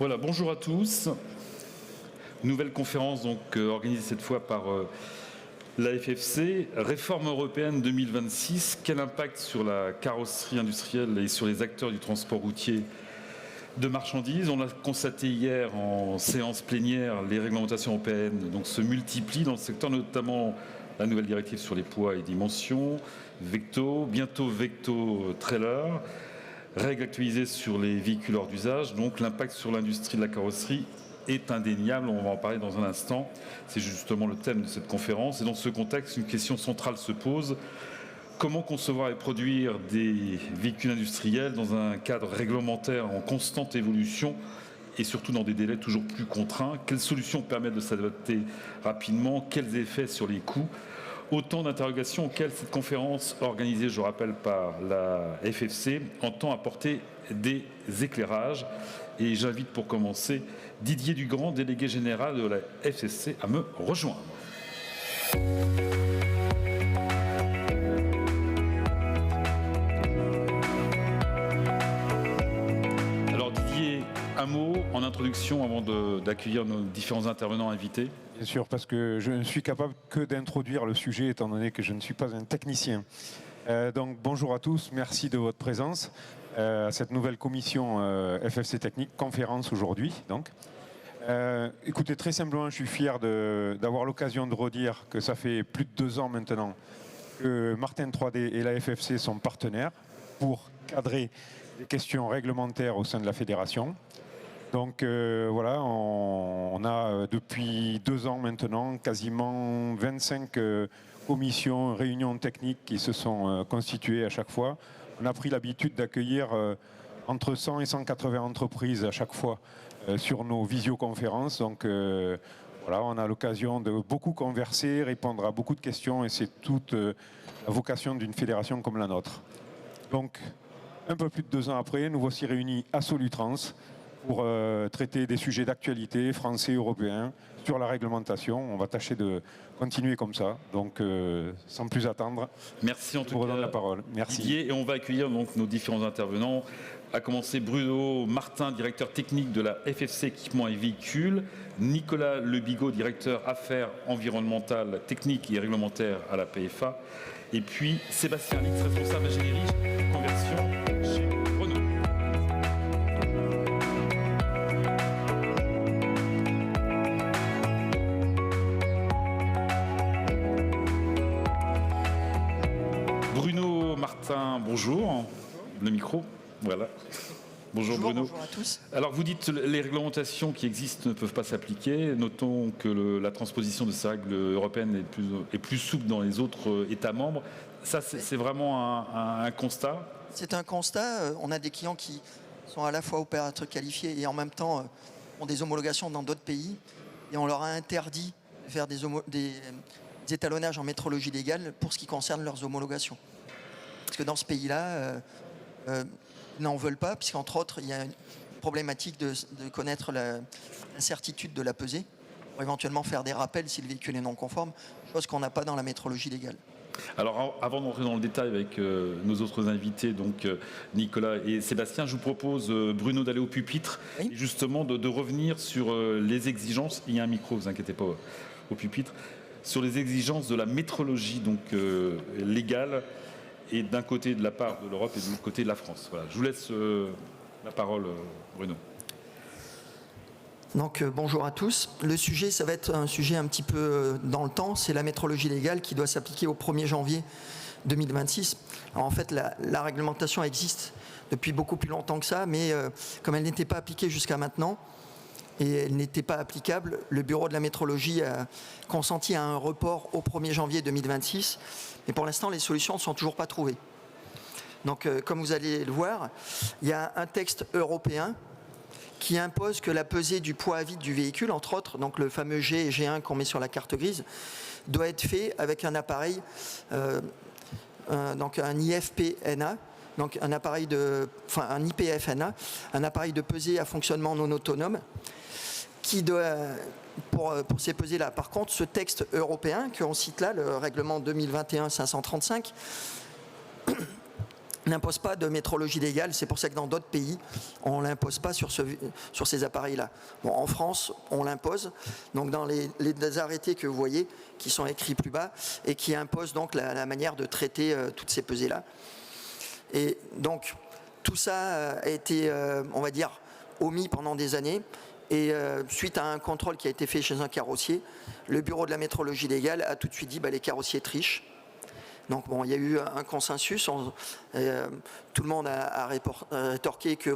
Voilà, bonjour à tous. Nouvelle conférence donc organisée cette fois par la FFC, Réforme européenne 2026. Quel impact sur la carrosserie industrielle et sur les acteurs du transport routier de marchandises? On l'a constaté hier en séance plénière, les réglementations européennes donc, se multiplient dans le secteur, notamment la nouvelle directive sur les poids et dimensions, Vecto, bientôt Vecto Trailer, règles actualisées sur les véhicules hors d'usage. Donc l'impact sur l'industrie de la carrosserie est indéniable, on va en parler dans un instant. C'est justement le thème de cette conférence. Et dans ce contexte, une question centrale se pose. Comment concevoir et produire des véhicules industriels dans un cadre réglementaire en constante évolution et surtout dans des délais toujours plus contraints? Quelles solutions permettent de s'adapter rapidement? Quels effets sur les coûts? Autant d'interrogations auxquelles cette conférence, organisée, je rappelle, par la FFC, entend apporter des éclairages. Et j'invite pour commencer Didier Dugrand, délégué général de la FFC, à me rejoindre. Alors Didier, un mot en introduction avant d'accueillir nos différents intervenants invités. Bien sûr, parce que je ne suis capable que d'introduire le sujet, étant donné que je ne suis pas un technicien. Donc bonjour à tous, merci de votre présence à cette nouvelle commission FFC Technique, conférence aujourd'hui. Écoutez, très simplement, je suis fier d'avoir l'occasion de redire que ça fait plus de 2 ans maintenant que Martin 3D et la FFC sont partenaires pour cadrer les questions réglementaires au sein de la fédération. Donc voilà, on a depuis 2 ans maintenant quasiment 25 commissions, réunions techniques qui se sont constituées à chaque fois. On a pris l'habitude d'accueillir entre 100 et 180 entreprises à chaque fois sur nos visioconférences. Donc voilà, on a l'occasion de beaucoup converser, répondre à beaucoup de questions et c'est toute la vocation d'une fédération comme la nôtre. Donc un peu plus de 2 ans après, nous voici réunis à Solutrans pour traiter des sujets d'actualité français, européens, sur la réglementation. On va tâcher de continuer comme ça. Donc, sans plus attendre, merci en tout cas. Je vous redonne la parole. Merci. Didier, et on va accueillir donc nos différents intervenants. À commencer Bruno Martin, directeur technique de la FFC Équipements et Véhicules. Nicolas Lebigot, directeur affaires environnementales, techniques et réglementaires à la PFA. Et puis Sébastien Lix, responsable ingénierie, conversion chez Renault. Bruno Martin, bonjour. Le micro, voilà. Bonjour Bruno. Bonjour à tous. Alors vous dites que les réglementations qui existent ne peuvent pas s'appliquer. Notons que la transposition de ces règles européennes est plus souple dans les autres États membres. Ça, c'est vraiment un constat. C'est un constat. On a des clients qui sont à la fois opérateurs qualifiés et en même temps ont des homologations dans d'autres pays. Et on leur a interdit de faire des étalonnages en métrologie légale pour ce qui concerne leurs homologations. Parce que dans ce pays-là, n'en veulent pas, puisqu'entre autres, il y a une problématique de connaître la certitude de la pesée, pour éventuellement faire des rappels si le véhicule est non conforme, chose qu'on n'a pas dans la métrologie légale. Alors, avant d'entrer dans le détail avec nos autres invités, donc Nicolas et Sébastien, je vous propose, Bruno, d'aller au pupitre, oui. Et justement de revenir sur les exigences. Il y a un micro, vous inquiétez pas, au pupitre, sur les exigences de la métrologie donc légale, et d'un côté de la part de l'Europe et de l'autre côté de la France. Voilà. Je vous laisse la parole, Bruno. Donc bonjour à tous. Le sujet, ça va être un sujet un petit peu dans le temps. C'est la métrologie légale qui doit s'appliquer au 1er janvier 2026. Alors en fait, la réglementation existe depuis beaucoup plus longtemps que ça, mais comme elle n'était pas appliquée jusqu'à maintenant, et elle n'était pas applicable, le bureau de la métrologie a consenti à un report au 1er janvier 2026. Mais pour l'instant, les solutions ne sont toujours pas trouvées. Donc, comme vous allez le voir, il y a un texte européen qui impose que la pesée du poids à vide du véhicule, entre autres, donc le fameux G et G1 qu'on met sur la carte grise, doit être fait avec un appareil, donc un IFPNA, donc un IPFNA, un appareil de pesée à fonctionnement non autonome, qui doit, pour ces pesées-là. Par contre, ce texte européen qu'on cite là, le règlement 2021-535, n'impose pas de métrologie légale. C'est pour ça que dans d'autres pays, on ne l'impose pas sur ces appareils-là. Bon, en France, on l'impose. Donc dans les arrêtés que vous voyez, qui sont écrits plus bas, et qui imposent donc la manière de traiter toutes ces pesées-là. Et donc, tout ça a été, on va dire, omis pendant des années. Et suite à un contrôle qui a été fait chez un carrossier, le bureau de la métrologie légale a tout de suite dit les carrossiers trichent. Donc bon, il y a eu un consensus. Tout le monde a rétorqué que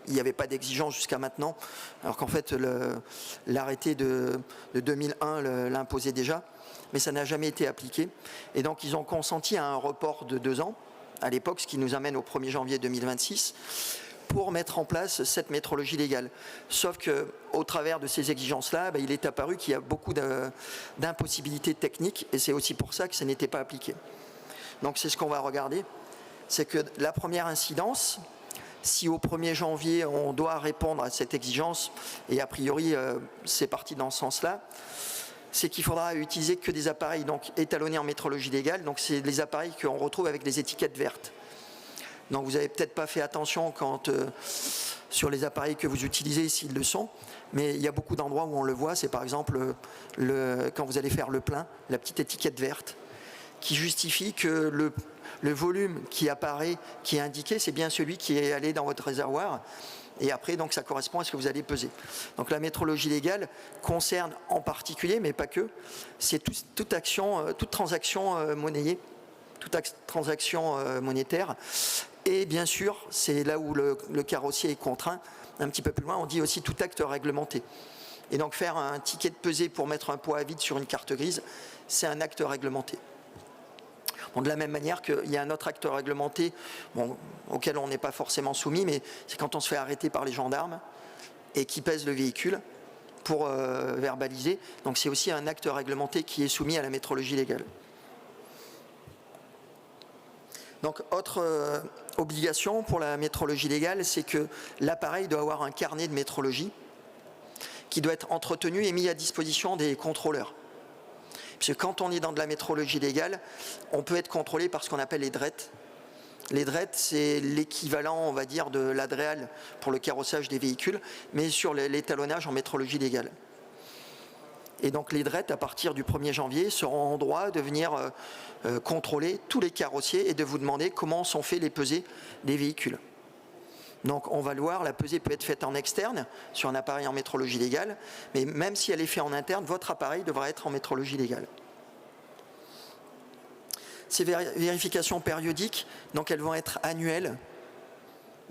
il n'y avait pas d'exigence jusqu'à maintenant, alors qu'en fait l'arrêté de 2001 l'imposait déjà, mais ça n'a jamais été appliqué. Et donc ils ont consenti à un report de 2 ans à l'époque, ce qui nous amène au 1er janvier 2026. Pour mettre en place cette métrologie légale. Sauf qu'au travers de ces exigences-là, il est apparu qu'il y a beaucoup d'impossibilités techniques, et c'est aussi pour ça que ça n'était pas appliqué. Donc c'est ce qu'on va regarder. C'est que la première incidence, si au 1er janvier on doit répondre à cette exigence, et a priori c'est parti dans ce sens-là, c'est qu'il faudra utiliser que des appareils donc, étalonnés en métrologie légale. Donc c'est les appareils qu'on retrouve avec des étiquettes vertes. Donc vous n'avez peut-être pas fait attention sur les appareils que vous utilisez, s'ils le sont, mais il y a beaucoup d'endroits où on le voit. C'est par exemple quand vous allez faire le plein, la petite étiquette verte, qui justifie que le volume qui apparaît, qui est indiqué, c'est bien celui qui est allé dans votre réservoir. Et après, donc, ça correspond à ce que vous allez peser. Donc la métrologie légale concerne en particulier, mais pas que, c'est toute transaction monnayée, toute transaction monétaire. Et bien sûr, c'est là où le carrossier est contraint. Un petit peu plus loin, on dit aussi tout acte réglementé. Et donc faire un ticket de pesée pour mettre un poids à vide sur une carte grise, c'est un acte réglementé. Bon, de la même manière qu'il y a un autre acte réglementé auquel on n'est pas forcément soumis, mais c'est quand on se fait arrêter par les gendarmes et qui pèsent le véhicule pour verbaliser. Donc c'est aussi un acte réglementé qui est soumis à la métrologie légale. Donc, autre obligation pour la métrologie légale, c'est que l'appareil doit avoir un carnet de métrologie qui doit être entretenu et mis à disposition des contrôleurs. Parce que quand on est dans de la métrologie légale, on peut être contrôlé par ce qu'on appelle les DRET. Les DRET, c'est l'équivalent, on va dire, de l'ADREAL pour le carrossage des véhicules, mais sur l'étalonnage en métrologie légale. Et donc les DRET, à partir du 1er janvier, seront en droit de venir contrôler tous les carrossiers et de vous demander comment sont faits les pesées des véhicules. Donc on va le voir, la pesée peut être faite en externe, sur un appareil en métrologie légale, mais même si elle est faite en interne, votre appareil devra être en métrologie légale. Ces vérifications périodiques, donc elles vont être annuelles,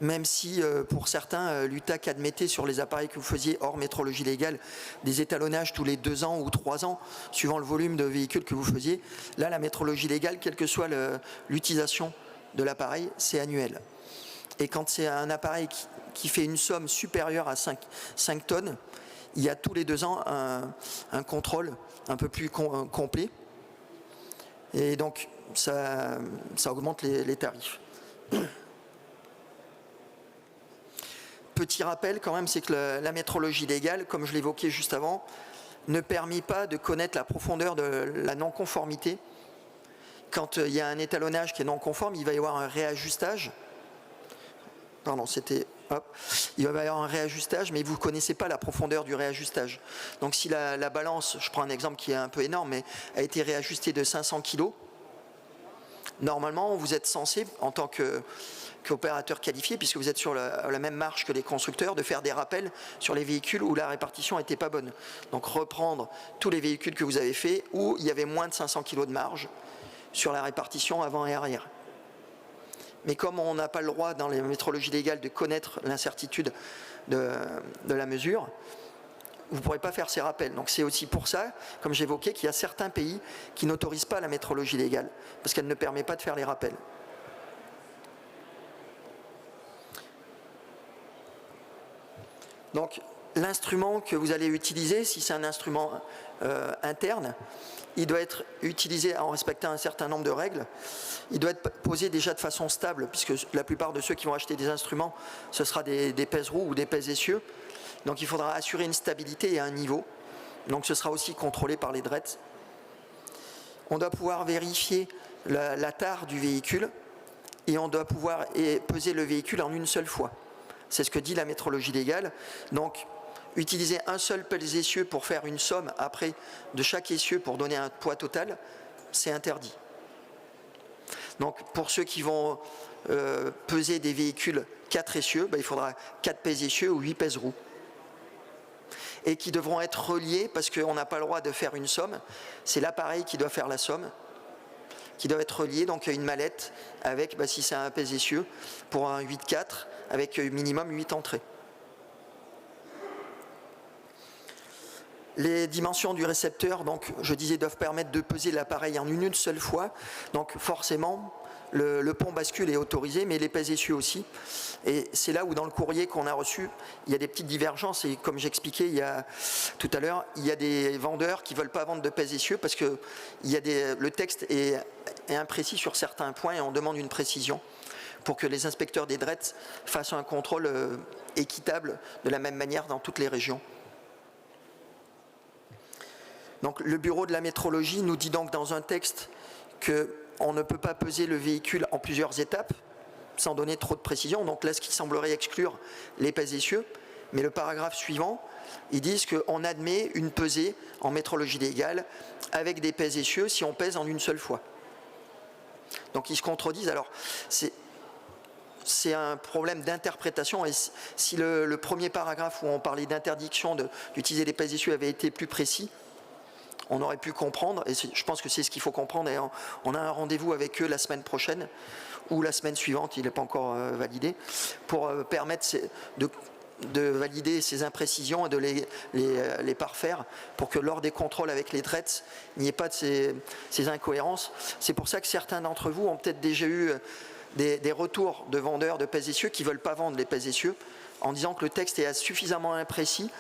même si pour certains, l'UTAC admettait sur les appareils que vous faisiez hors métrologie légale des étalonnages tous les 2 ans ou 3 ans, suivant le volume de véhicules que vous faisiez. Là, la métrologie légale, quelle que soit l'utilisation de l'appareil, c'est annuel. Et quand c'est un appareil qui fait une somme supérieure à 5 tonnes, il y a tous les 2 ans un contrôle un peu plus complet. Et donc, ça augmente les tarifs. Petit rappel quand même, c'est que la métrologie légale, comme je l'évoquais juste avant, ne permet pas de connaître la profondeur de la non-conformité. Quand il y a un étalonnage qui est non conforme, il va y avoir un réajustage. Pardon, il va y avoir un réajustage, mais vous ne connaissez pas la profondeur du réajustage. Donc si la balance, je prends un exemple qui est un peu énorme, mais a été réajustée de 500 kg, normalement, vous êtes censé, en tant qu'opérateur qualifié, puisque vous êtes sur la même marge que les constructeurs, de faire des rappels sur les véhicules où la répartition n'était pas bonne. Donc reprendre tous les véhicules que vous avez faits où il y avait moins de 500 kg de marge sur la répartition avant et arrière. Mais comme on n'a pas le droit dans les métrologies légales de connaître l'incertitude de la mesure, vous ne pourrez pas faire ces rappels. Donc c'est aussi pour ça, comme j'évoquais, qu'il y a certains pays qui n'autorisent pas la métrologie légale, parce qu'elle ne permet pas de faire les rappels. Donc l'instrument que vous allez utiliser, si c'est un instrument interne, il doit être utilisé en respectant un certain nombre de règles. Il doit être posé déjà de façon stable, puisque la plupart de ceux qui vont acheter des instruments, ce sera des pèse-roues ou des pèse-essieux. Donc il faudra assurer une stabilité et un niveau. Donc ce sera aussi contrôlé par les DRET. On doit pouvoir vérifier la tare du véhicule et on doit pouvoir peser le véhicule en une seule fois. C'est ce que dit la métrologie légale. Donc, utiliser un seul pèse-essieu pour faire une somme après de chaque essieu pour donner un poids total, c'est interdit. Donc, pour ceux qui vont peser des véhicules 4 essieux, il faudra 4 pèse-essieux ou 8 pèse-roues. Et qui devront être reliés parce qu'on n'a pas le droit de faire une somme. C'est l'appareil qui doit faire la somme, qui doit être relié. Donc, il y a une mallette avec, si c'est un pèse-essieux, pour un 8-4, avec minimum 8 entrées. Les dimensions du récepteur, donc, je disais, doivent permettre de peser l'appareil en une seule fois. Donc, forcément, le pont bascule est autorisé, mais les pèse-essieux aussi. Et c'est là où, dans le courrier qu'on a reçu, il y a des petites divergences. Et comme j'expliquais tout à l'heure, il y a des vendeurs qui ne veulent pas vendre de pèse-essieux parce que le texte est imprécis sur certains points et on demande une précision pour que les inspecteurs des DRETS fassent un contrôle équitable de la même manière dans toutes les régions. Donc, le bureau de la métrologie nous dit donc dans un texte qu'on ne peut pas peser le véhicule en plusieurs étapes, sans donner trop de précision. Donc là, ce qui semblerait exclure les pèse-essieux. Mais le paragraphe suivant, ils disent qu'on admet une pesée en métrologie légale avec des pèse-essieux si on pèse en une seule fois. Donc ils se contredisent. Alors, c'est un problème d'interprétation. Et si le premier paragraphe où on parlait d'interdiction d'utiliser les pèse-essieux avait été plus précis, on aurait pu comprendre, et je pense que c'est ce qu'il faut comprendre, et on a un rendez-vous avec eux la semaine prochaine, ou la semaine suivante, il n'est pas encore validé, pour permettre de valider ces imprécisions et de les parfaire, pour que lors des contrôles avec les DRETS, il n'y ait pas de ces incohérences. C'est pour ça que certains d'entre vous ont peut-être déjà eu des retours de vendeurs de pèse-essieux qui ne veulent pas vendre les pèse-essieux, en disant que le texte est suffisamment imprécis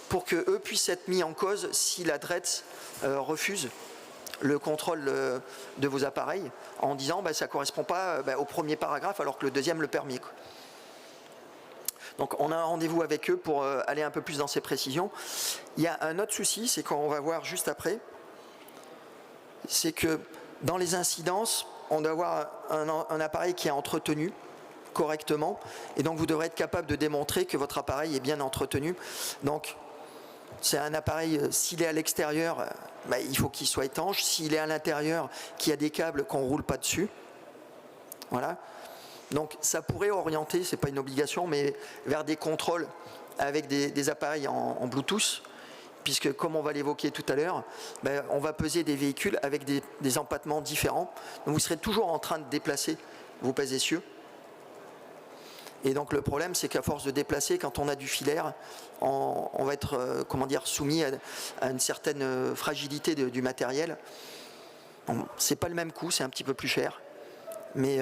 pour qu'eux puissent être mis en cause si la DRETS refuse le contrôle de vos appareils, en disant ça ne correspond pas au premier paragraphe alors que le deuxième le permet. Donc on a un rendez-vous avec eux pour aller un peu plus dans ces précisions. Il y a un autre souci, c'est qu'on va voir juste après, c'est que dans les incidences, on doit avoir un appareil qui est entretenu correctement, et donc vous devrez être capable de démontrer que votre appareil est bien entretenu. Donc c'est un appareil, s'il est à l'extérieur, il faut qu'il soit étanche. S'il est à l'intérieur, qu'il y a des câbles qu'on ne roule pas dessus. Voilà. Donc ça pourrait orienter, ce n'est pas une obligation, mais vers des contrôles avec des appareils en Bluetooth, puisque comme on va l'évoquer tout à l'heure, on va peser des véhicules avec des empattements différents. Donc vous serez toujours en train de déplacer vos pèse-essieux. Et donc le problème, c'est qu'à force de déplacer, quand on a du filaire, on va être soumis à une certaine fragilité du matériel. Bon, c'est pas le même coût, c'est un petit peu plus cher, mais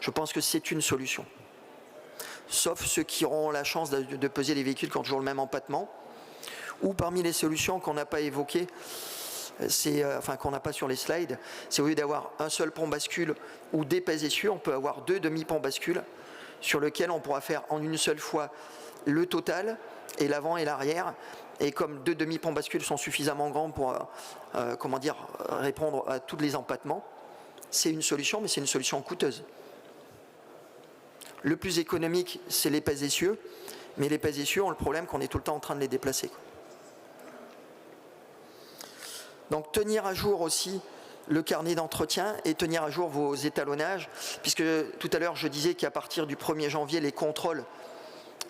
je pense que c'est une solution. Sauf ceux qui auront la chance de peser les véhicules qui ont toujours le même empattement, ou parmi les solutions qu'on n'a pas évoquées, qu'on n'a pas sur les slides, c'est au lieu d'avoir un seul pont bascule ou des pèse-essieux, on peut avoir 2 demi-ponts bascules sur lequel on pourra faire en une seule fois le total, et l'avant et l'arrière. Et comme 2 demi-ponts bascules sont suffisamment grands pour répondre à tous les empattements, c'est une solution, mais c'est une solution coûteuse. Le plus économique, c'est les pèse-essieux, mais les pèse-essieux ont le problème qu'on est tout le temps en train de les déplacer. Donc tenir à jour aussi le carnet d'entretien et tenir à jour vos étalonnages, puisque tout à l'heure je disais qu'à partir du 1er janvier, les contrôles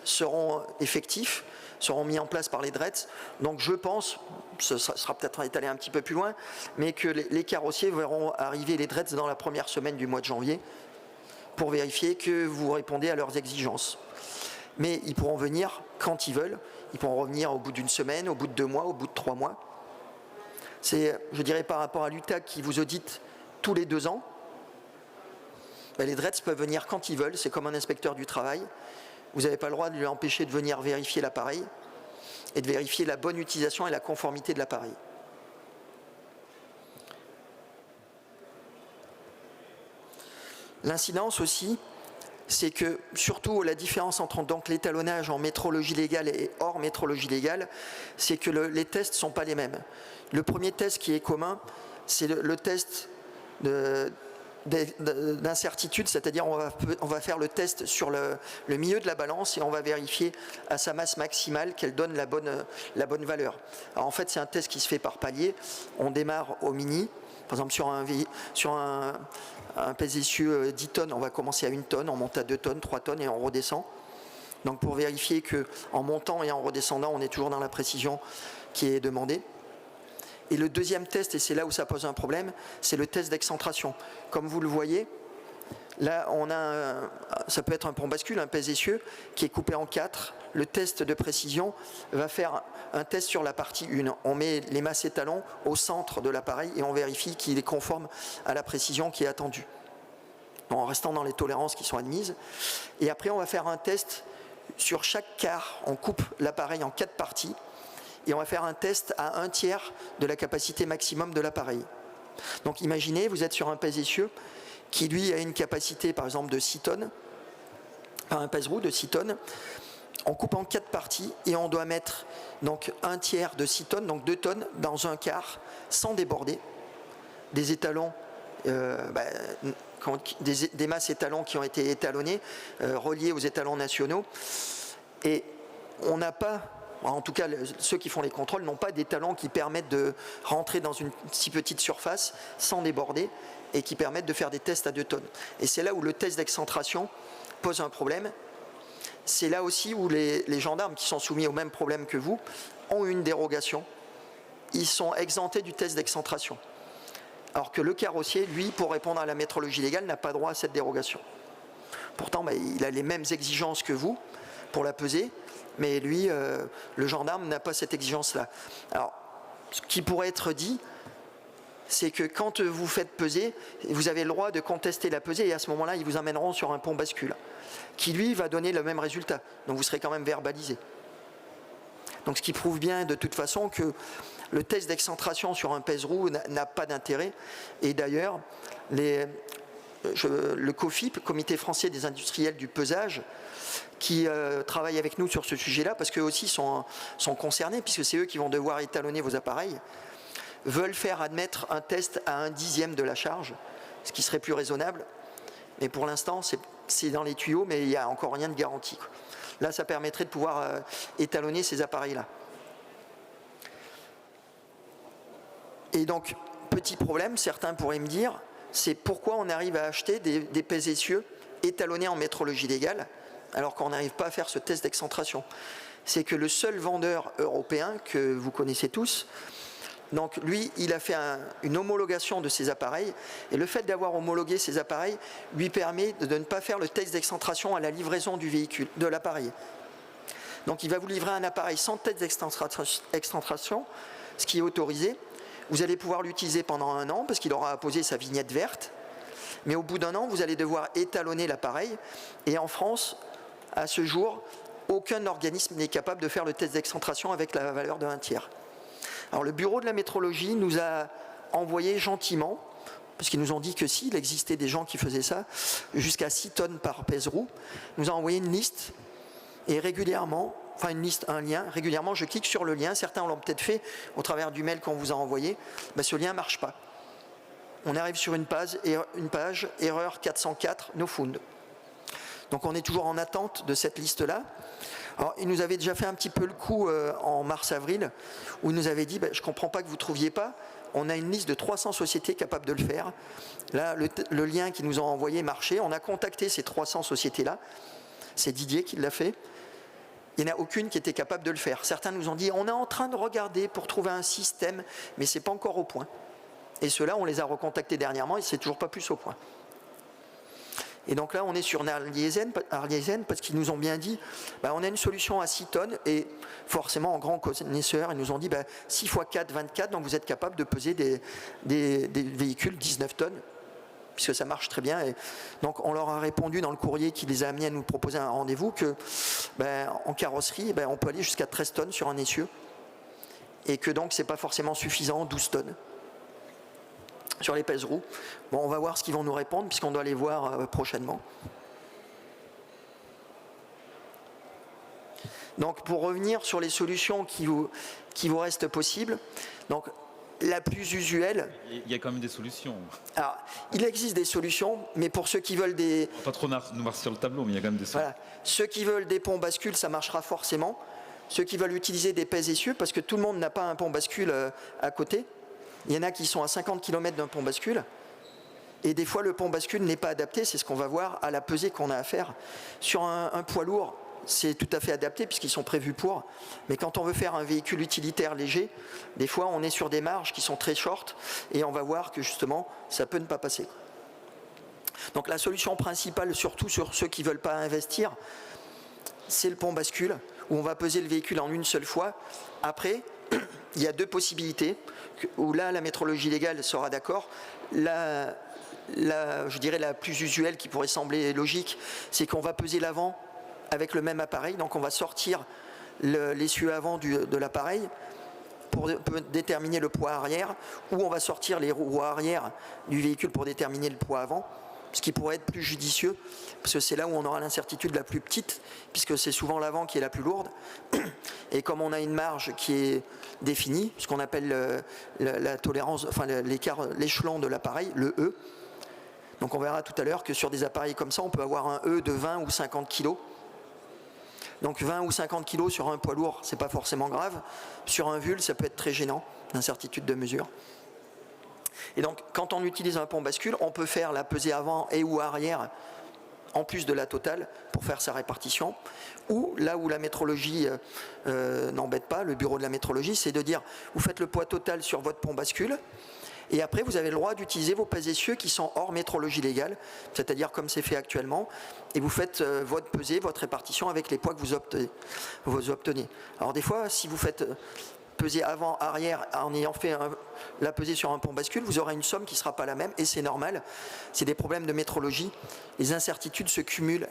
seront effectifs, seront mis en place par les DRETS. Donc je pense, ce sera peut-être étalé un petit peu plus loin, mais que les carrossiers verront arriver les DRETS dans la première semaine du mois de janvier pour vérifier que vous répondez à leurs exigences. Mais ils pourront venir quand ils veulent, ils pourront revenir au bout d'une semaine, au bout de 2 mois, au bout de 3 mois. C'est, je dirais, par rapport à l'UTAC qui vous audite tous les 2 ans, les DRETS peuvent venir quand ils veulent, c'est comme un inspecteur du travail. Vous n'avez pas le droit de lui empêcher de venir vérifier l'appareil et de vérifier la bonne utilisation et la conformité de l'appareil. L'incidence aussi, c'est que surtout la différence entre donc l'étalonnage en métrologie légale et hors métrologie légale, c'est que les tests ne sont pas les mêmes. Le premier test qui est commun, c'est le test d'incertitude, c'est-à-dire on va faire le test sur le milieu de la balance et on va vérifier à sa masse maximale qu'elle donne la bonne valeur. Alors en fait, c'est un test qui se fait par palier. On démarre au mini, par exemple sur un pèse essieu 10 tonnes, on va commencer à 1 tonne, on monte à 2 tonnes, 3 tonnes et on redescend. Donc pour vérifier qu'en montant et en redescendant, on est toujours dans la précision qui est demandée. Et le deuxième test, et c'est là où ça pose un problème, c'est le test d'excentration. Comme vous le voyez, là, ça peut être un pont bascule, un pèse essieu, qui est coupé en 4. Le test de précision va faire un test sur la partie 1. On met les masses étalons au centre de l'appareil et on vérifie qu'il est conforme à la précision qui est attendue, en restant dans les tolérances qui sont admises. Et après, on va faire un test sur chaque quart. On coupe l'appareil en 4 parties. Et on va faire un test à 1/3 de la capacité maximum de l'appareil. Donc imaginez, vous êtes sur un pèse essieu qui lui a une capacité par exemple de 6 tonnes, un pèse roue de 6 tonnes. On coupe en 4 parties et on doit mettre donc 1/3 de 6 tonnes, donc 2 tonnes dans un quart sans déborder. Des étalons, des masses étalons qui ont été étalonnés, reliés aux étalons nationaux. Et on n'a pas... En tout cas, ceux qui font les contrôles n'ont pas d'étalons qui permettent de rentrer dans une si petite surface sans déborder et qui permettent de faire des tests à 2 tonnes. Et c'est là où le test d'excentration pose un problème. C'est là aussi où les gendarmes qui sont soumis au même problème que vous ont une dérogation. Ils sont exemptés du test d'excentration. Alors que le carrossier, lui, pour répondre à la métrologie légale, n'a pas droit à cette dérogation. Pourtant, il a les mêmes exigences que vous pour la peser. Mais lui, le gendarme n'a pas cette exigence-là. Alors, ce qui pourrait être dit, c'est que quand vous faites peser, vous avez le droit de contester la pesée et à ce moment-là, ils vous emmèneront sur un pont bascule, qui lui va donner le même résultat. Donc vous serez quand même verbalisé. Donc ce qui prouve bien de toute façon que le test d'excentration sur un pèse-roue n'a pas d'intérêt. Et d'ailleurs, le COFIP, Comité français des industriels du pesage, qui travaillent avec nous sur ce sujet-là, parce qu'eux aussi sont concernés, puisque c'est eux qui vont devoir étalonner vos appareils, veulent faire admettre un test à 1/10 de la charge, ce qui serait plus raisonnable. Mais pour l'instant, c'est dans les tuyaux, mais il n'y a encore rien de garanti. Là, ça permettrait de pouvoir étalonner ces appareils-là. Et donc, petit problème, certains pourraient me dire, c'est pourquoi on arrive à acheter des pèse essieux étalonnés en métrologie légale, alors qu'on n'arrive pas à faire ce test d'excentration. C'est que le seul vendeur européen que vous connaissez tous, donc lui, il a fait une homologation de ses appareils, et le fait d'avoir homologué ses appareils lui permet de ne pas faire le test d'excentration à la livraison du véhicule, de l'appareil. Donc il va vous livrer un appareil sans test d'excentration, ce qui est autorisé. Vous allez pouvoir l'utiliser pendant 1 an, parce qu'il aura apposé sa vignette verte, mais au bout d'1 an, vous allez devoir étalonner l'appareil, et en France, à ce jour, aucun organisme n'est capable de faire le test d'excentration avec la valeur de 1/3. Alors le bureau de la métrologie nous a envoyé gentiment, parce qu'ils nous ont dit que s'il existait des gens qui faisaient ça, jusqu'à 6 tonnes par pèse-roue, nous a envoyé une liste, et régulièrement, enfin une liste, un lien, régulièrement je clique sur le lien, certains l'ont peut-être fait au travers du mail qu'on vous a envoyé, ce lien ne marche pas. On arrive sur une page, erreur 404, no found. Donc on est toujours en attente de cette liste-là. Alors, il nous avait déjà fait un petit peu le coup en mars-avril, où il nous avait dit, je ne comprends pas que vous ne trouviez pas, on a une liste de 300 sociétés capables de le faire. Là, le lien qu'ils nous ont envoyé marchait, on a contacté ces 300 sociétés-là, c'est Didier qui l'a fait, il n'y en a aucune qui était capable de le faire. Certains nous ont dit, on est en train de regarder pour trouver un système, mais ce n'est pas encore au point. Et ceux-là, on les a recontactés dernièrement et c'est toujours pas plus au point. Et donc là, on est sur Arliésen parce qu'ils nous ont bien dit, on a une solution à 6 tonnes et forcément, en grand connaisseur, ils nous ont dit 6 x 4, 24, donc vous êtes capable de peser des véhicules 19 tonnes, puisque ça marche très bien. Et donc on leur a répondu dans le courrier qui les a amenés à nous proposer un rendez-vous que en carrosserie, on peut aller jusqu'à 13 tonnes sur un essieu et que donc c'est pas forcément suffisant, 12 tonnes. Sur les pèse-roues. Bon, on va voir ce qu'ils vont nous répondre puisqu'on doit les voir prochainement. Donc, pour revenir sur les solutions qui vous restent possibles, donc la plus usuelle. Il y a quand même des solutions. Alors, il existe des solutions, mais pour ceux qui veulent des... Pas trop noircir le tableau, mais il y a quand même des solutions. Voilà. Ceux qui veulent des ponts bascules, ça marchera forcément. Ceux qui veulent utiliser des pèse essieux, parce que tout le monde n'a pas un pont bascule à côté. Il y en a qui sont à 50 km d'un pont bascule. Et des fois, le pont bascule n'est pas adapté, c'est ce qu'on va voir à la pesée qu'on a à faire. Sur un poids lourd, c'est tout à fait adapté puisqu'ils sont prévus pour. Mais quand on veut faire un véhicule utilitaire léger, des fois, on est sur des marges qui sont très short et on va voir que justement, ça peut ne pas passer. Donc la solution principale, surtout sur ceux qui ne veulent pas investir, c'est le pont bascule, où on va peser le véhicule en une seule fois. Après, il y a deux possibilités, où là, la métrologie légale sera d'accord. Je dirais la plus usuelle, qui pourrait sembler logique, c'est qu'on va peser l'avant avec le même appareil. Donc on va sortir l'essieu avant de l'appareil pour déterminer le poids arrière, ou on va sortir les roues arrière du véhicule pour déterminer le poids avant, ce qui pourrait être plus judicieux, parce que c'est là où on aura l'incertitude la plus petite, puisque c'est souvent l'avant qui est la plus lourde. Et comme on a une marge qui est définie, ce qu'on appelle la tolérance, enfin l'échelon de l'appareil, le E. Donc on verra tout à l'heure que sur des appareils comme ça, on peut avoir un E de 20 ou 50 kg. Donc 20 ou 50 kg sur un poids lourd, c'est pas forcément grave. Sur un VUL, ça peut être très gênant, l'incertitude de mesure. Et donc, quand on utilise un pont bascule, on peut faire la pesée avant et ou arrière, en plus de la totale, pour faire sa répartition. Ou, là où la métrologie n'embête pas, le bureau de la métrologie, c'est de dire, vous faites le poids total sur votre pont bascule, et après, vous avez le droit d'utiliser vos pèse essieux qui sont hors métrologie légale, c'est-à-dire comme c'est fait actuellement, et vous faites votre pesée, votre répartition avec les poids que vous obtenez. Alors des fois, si vous faites peser avant, arrière, en ayant fait la pesée sur un pont bascule, vous aurez une somme qui ne sera pas la même, et c'est normal. C'est des problèmes de métrologie. Les incertitudes se cumulent,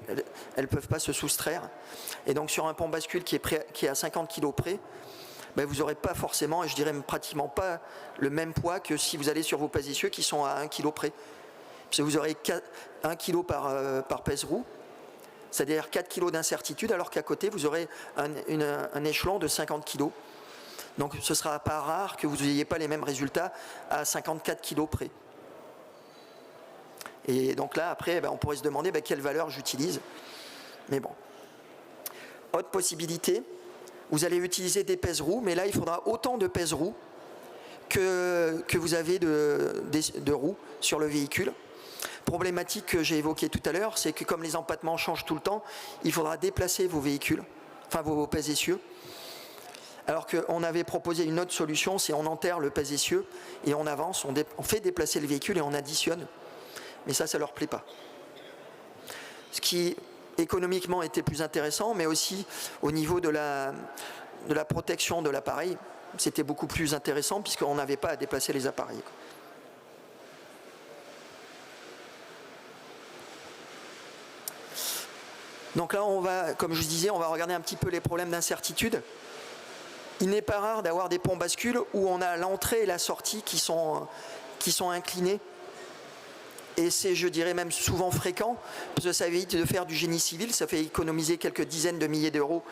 elles ne peuvent pas se soustraire. Et donc sur un pont bascule qui est à 50 kg près, ben vous n'aurez pas forcément, et je dirais même pratiquement pas, le même poids que si vous allez sur vos pèse essieux qui sont à 1 kg près. Parce que vous aurez 1 kg par pèse-roue, c'est-à-dire 4 kg d'incertitude, alors qu'à côté, vous aurez un échelon de 50 kg. Donc ce ne sera pas rare que vous n'ayez pas les mêmes résultats à 54 kg près. Et donc là, après, on pourrait se demander quelle valeur j'utilise. Mais bon. Autre possibilité, vous allez utiliser des pèse-roues, mais là, il faudra autant de pèse-roues que vous avez de roues sur le véhicule. Problématique que j'ai évoquée tout à l'heure, c'est que comme les empattements changent tout le temps, il faudra déplacer vos véhicules, enfin vos pèse essieux. Alors qu'on avait proposé une autre solution, c'est on enterre le pèse essieux et on avance, on fait déplacer le véhicule et on additionne. Mais ça ne leur plaît pas. Ce qui économiquement était plus intéressant, mais aussi au niveau de la protection de l'appareil, c'était beaucoup plus intéressant puisqu'on n'avait pas à déplacer les appareils. Donc là, on va, comme je disais, on va regarder un petit peu les problèmes d'incertitude. Il n'est pas rare d'avoir des ponts bascules où on a l'entrée et la sortie qui sont inclinés. Et c'est, je dirais, même souvent fréquent, parce que ça évite de faire du génie civil, ça fait économiser quelques dizaines de milliers d'euros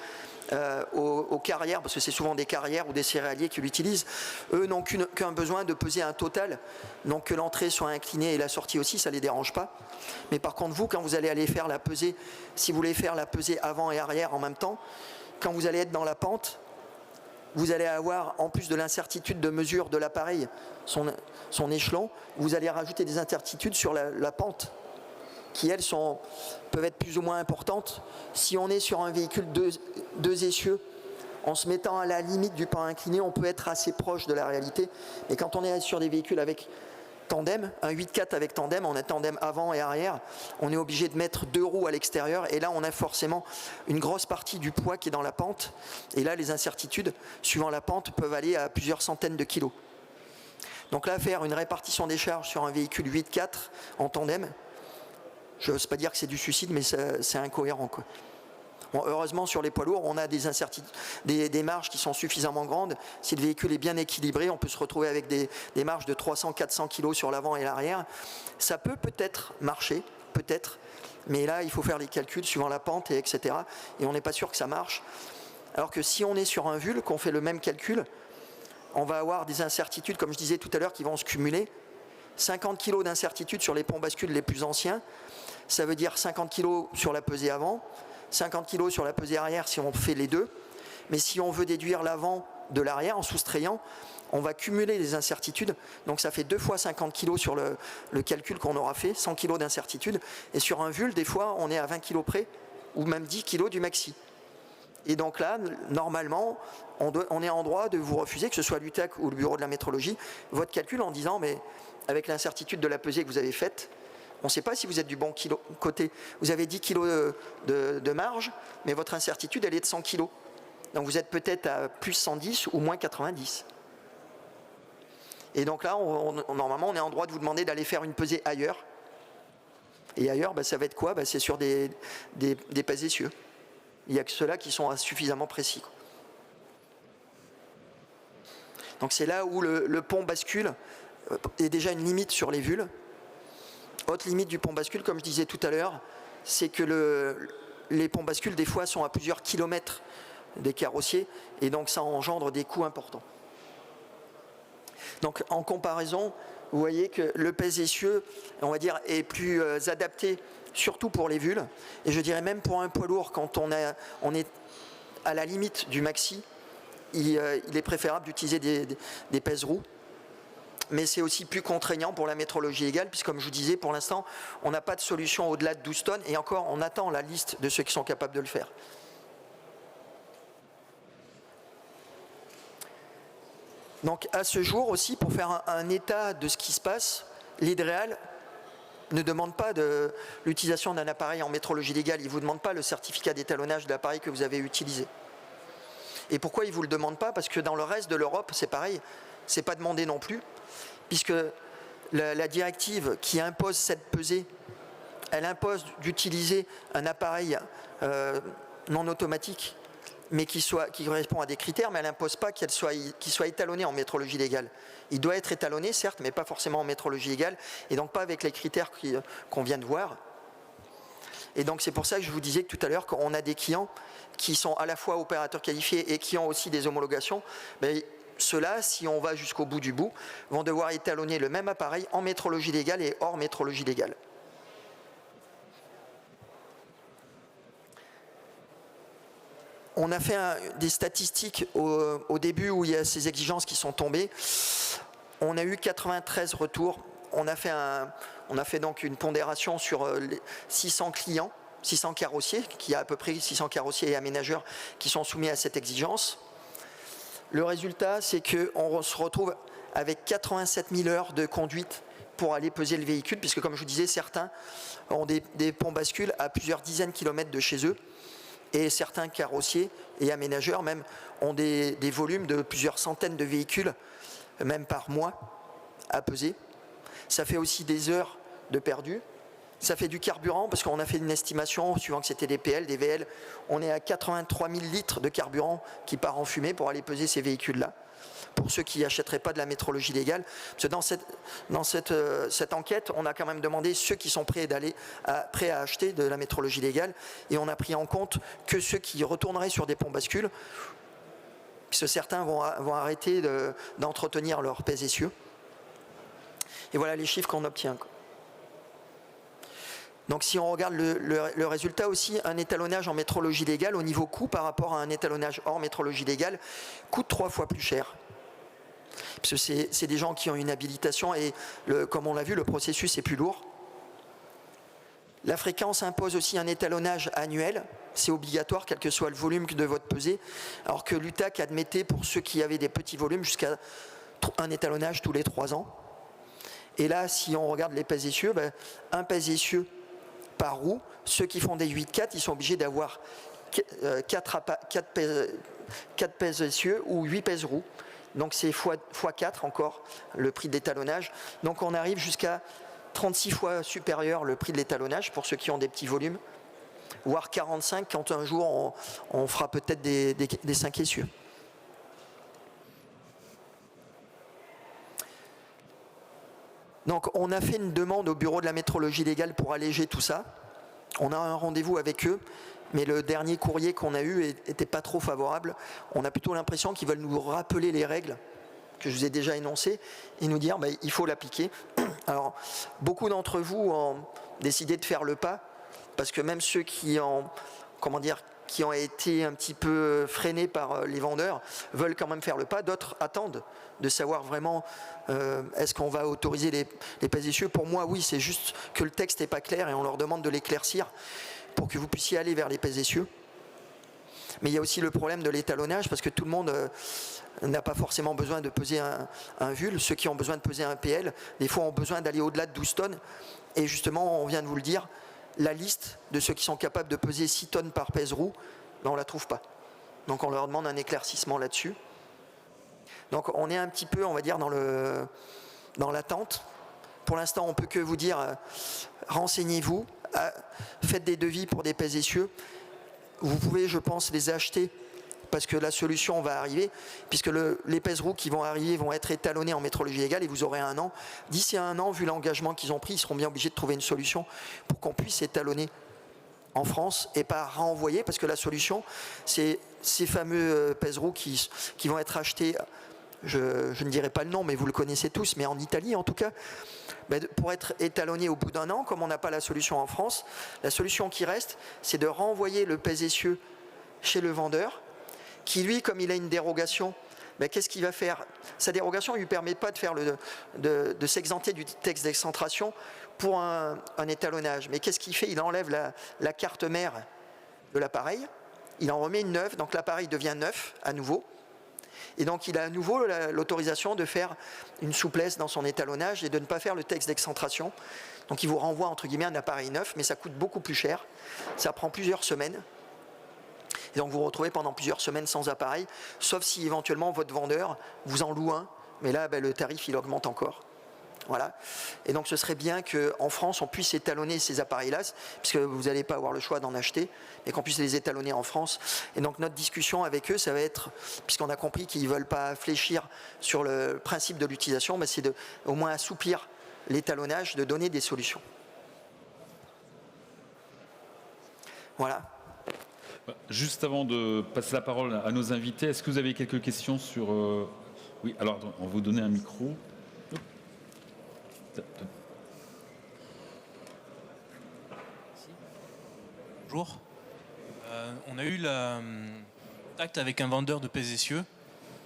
aux carrières, parce que c'est souvent des carrières ou des céréaliers qui l'utilisent. Eux n'ont qu'un besoin de peser un total, donc que l'entrée soit inclinée et la sortie aussi, ça ne les dérange pas. Mais par contre, vous, quand vous allez aller faire la pesée, si vous voulez faire la pesée avant et arrière en même temps, quand vous allez être dans la pente, vous allez avoir, en plus de l'incertitude de mesure de l'appareil, son échelon, vous allez rajouter des incertitudes sur la pente, qui elles peuvent être plus ou moins importantes. Si on est sur un véhicule deux essieux, en se mettant à la limite du pan incliné, on peut être assez proche de la réalité. Et quand on est sur des véhicules avec tandem, un 8x4 avec tandem, on a tandem avant et arrière, on est obligé de mettre 2 roues à l'extérieur, et là on a forcément une grosse partie du poids qui est dans la pente, et là les incertitudes, suivant la pente, peuvent aller à plusieurs centaines de kilos. Donc là, faire une répartition des charges sur un véhicule 8x4 en tandem, je n'ose pas dire que c'est du suicide, mais c'est incohérent, quoi. Bon, heureusement, sur les poids lourds, on a des incertitudes, des marges qui sont suffisamment grandes. Si le véhicule est bien équilibré, on peut se retrouver avec des marges de 300-400 kg sur l'avant et l'arrière. Ça peut-être marcher, peut-être, mais là, il faut faire les calculs suivant la pente, etc. Et on n'est pas sûr que ça marche. Alors que si on est sur un VUL, qu'on fait le même calcul, on va avoir des incertitudes, comme je disais tout à l'heure, qui vont se cumuler. 50 kg d'incertitudes sur les ponts bascules les plus anciens, ça veut dire 50 kg sur la pesée avant, 50 kg sur la pesée arrière si on fait les deux. Mais si on veut déduire l'avant de l'arrière en soustrayant, on va cumuler les incertitudes. Donc ça fait 2 fois 50 kg sur le calcul qu'on aura fait, 100 kg d'incertitude. Et sur un VUL, des fois, on est à 20 kg près, ou même 10 kg du maxi. Et donc là, normalement, on est en droit de vous refuser, que ce soit l'UTAC ou le bureau de la métrologie, votre calcul en disant, mais avec l'incertitude de la pesée que vous avez faite, on ne sait pas si vous êtes du bon côté. Vous avez 10 kg de marge, mais votre incertitude, elle est de 100 kg. Donc vous êtes peut-être à plus 110 ou moins 90. Et donc là, normalement, on est en droit de vous demander d'aller faire une pesée ailleurs. Et ailleurs, ça va être quoi? C'est sur des pèses essieux. Il n'y a que ceux-là qui sont suffisamment précis. Donc c'est là où le pont bascule est déjà une limite sur les VUL. Autre limite du pont bascule, comme je disais tout à l'heure, c'est que les ponts bascules, des fois, sont à plusieurs kilomètres des carrossiers, et donc ça engendre des coûts importants. Donc en comparaison, vous voyez que le pèse essieu, on va dire, est plus adapté, surtout pour les VUL, et je dirais même pour un poids lourd, quand on est à la limite du maxi, il est préférable d'utiliser des pèse-roues. Mais c'est aussi plus contraignant pour la métrologie légale, puisque comme je vous disais, pour l'instant, on n'a pas de solution au-delà de 12 tonnes, et encore, on attend la liste de ceux qui sont capables de le faire. Donc à ce jour aussi, pour faire un état de ce qui se passe, l'IDREAL ne demande pas l'utilisation d'un appareil en métrologie légale, il ne vous demande pas le certificat d'étalonnage de l'appareil que vous avez utilisé. Et pourquoi il ne vous le demande pas? Parce que dans le reste de l'Europe, c'est pareil, ce n'est pas demandé non plus, puisque la directive qui impose cette pesée, elle impose d'utiliser un appareil non automatique, mais qui correspond à des critères, mais elle n'impose pas qu'il soit étalonné en métrologie légale. Il doit être étalonné, certes, mais pas forcément en métrologie légale, et donc pas avec les critères qu'on vient de voir. Et donc c'est pour ça que je vous disais tout à l'heure qu'on a des clients qui sont à la fois opérateurs qualifiés et qui ont aussi des homologations. Mais ceux-là, si on va jusqu'au bout du bout, vont devoir étalonner le même appareil en métrologie légale et hors métrologie légale. On a fait des statistiques au début où il y a ces exigences qui sont tombées. On a eu 93 retours. On a fait donc une pondération sur les 600 clients, 600 carrossiers, qui a à peu près 600 carrossiers et aménageurs qui sont soumis à cette exigence. Le résultat, c'est qu'on se retrouve avec 87 000 heures de conduite pour aller peser le véhicule, puisque comme je vous disais, certains ont des ponts bascules à plusieurs dizaines de kilomètres de chez eux. Et certains carrossiers et aménageurs même ont des volumes de plusieurs centaines de véhicules, même par mois, à peser. Ça fait aussi des heures de perdu. Ça fait du carburant, parce qu'on a fait une estimation, suivant que c'était des PL, des VL. On est à 83 000 litres de carburant qui part en fumée pour aller peser ces véhicules-là. Pour ceux qui n'achèteraient pas de la métrologie légale. Parce que dans cette enquête, on a quand même demandé ceux qui sont prêts à acheter de la métrologie légale, et on a pris en compte que ceux qui retourneraient sur des ponts bascules, puisque certains vont arrêter d'entretenir leur pèse essieu. Et voilà les chiffres qu'on obtient. Donc si on regarde le résultat aussi, un étalonnage en métrologie légale au niveau coût par rapport à un étalonnage hors métrologie légale coûte 3 fois plus cher. Parce que c'est des gens qui ont une habilitation et comme on l'a vu, le processus est plus lourd. La fréquence impose aussi un étalonnage annuel, c'est obligatoire quel que soit le volume de votre pesée, alors que l'UTAC admettait pour ceux qui avaient des petits volumes jusqu'à un étalonnage tous les 3 ans. Et là, si on regarde les pèses essieux, un pèse essieu par roue, ceux qui font des 8x4, ils sont obligés d'avoir 4 pèse essieux ou 8 pèse roues. Donc c'est x4 encore le prix de l'étalonnage. Donc on arrive jusqu'à 36 fois supérieur le prix de l'étalonnage pour ceux qui ont des petits volumes, voire 45 quand un jour on fera peut-être des 5 essieux. Donc on a fait une demande au bureau de la métrologie légale pour alléger tout ça. On a un rendez-vous avec eux, mais le dernier courrier qu'on a eu n'était pas trop favorable. On a plutôt l'impression qu'ils veulent nous rappeler les règles que je vous ai déjà énoncés et nous dire il faut l'appliquer. Alors, beaucoup d'entre vous ont décidé de faire le pas, parce que même ceux qui ont été un petit peu freinés par les vendeurs veulent quand même faire le pas. D'autres attendent de savoir vraiment est-ce qu'on va autoriser les pèses essieux. Pour moi, oui, c'est juste que le texte n'est pas clair et on leur demande de l'éclaircir pour que vous puissiez aller vers les pèses essieux. Mais il y a aussi le problème de l'étalonnage, parce que tout le monde n'a pas forcément besoin de peser un VUL. Ceux qui ont besoin de peser un PL, des fois ont besoin d'aller au-delà de 12 tonnes. Et justement, on vient de vous le dire, la liste de ceux qui sont capables de peser 6 tonnes par pèse-roue, on ne la trouve pas. Donc on leur demande un éclaircissement là-dessus. Donc on est un petit peu, on va dire, dans l'attente. Pour l'instant, on ne peut que vous dire, renseignez-vous, faites des devis pour des pèses essieux. Vous pouvez, je pense, les acheter parce que la solution va arriver, puisque les pèse-roues qui vont arriver vont être étalonnées en métrologie légale et vous aurez 1 an. D'ici à 1 an, vu l'engagement qu'ils ont pris, ils seront bien obligés de trouver une solution pour qu'on puisse étalonner en France et pas renvoyer, parce que la solution, c'est ces fameux pèse-roues qui vont être achetés, je ne dirai pas le nom, mais vous le connaissez tous, mais en Italie en tout cas, pour être étalonné au bout d'1 an, comme on n'a pas la solution en France, la solution qui reste, c'est de renvoyer le pèse essieu chez le vendeur, qui lui, comme il a une dérogation, qu'est-ce qu'il va faire? Sa dérogation ne lui permet pas de faire de s'exenter du texte d'excentration pour un étalonnage. Mais qu'est-ce qu'il fait? Il enlève la carte mère de l'appareil, il en remet une neuve, donc l'appareil devient neuf à nouveau. Et donc il a à nouveau l'autorisation de faire une souplesse dans son étalonnage et de ne pas faire le texte d'excentration. Donc il vous renvoie entre guillemets un appareil neuf, mais ça coûte beaucoup plus cher. Ça prend plusieurs semaines. Et donc vous vous retrouvez pendant plusieurs semaines sans appareil, sauf si éventuellement votre vendeur vous en loue un, mais là le tarif il augmente encore. Voilà. Et donc ce serait bien qu'en France on puisse étalonner ces appareils-là, puisque vous n'allez pas avoir le choix d'en acheter, mais qu'on puisse les étalonner en France. Et donc notre discussion avec eux, ça va être, puisqu'on a compris qu'ils ne veulent pas fléchir sur le principe de l'utilisation, c'est au moins assouplir l'étalonnage, de donner des solutions. Voilà. Juste avant de passer la parole à nos invités, est-ce que vous avez quelques questions sur... Oui, alors on va vous donner un micro. Bonjour. On a eu contact avec un vendeur de pèse essieux.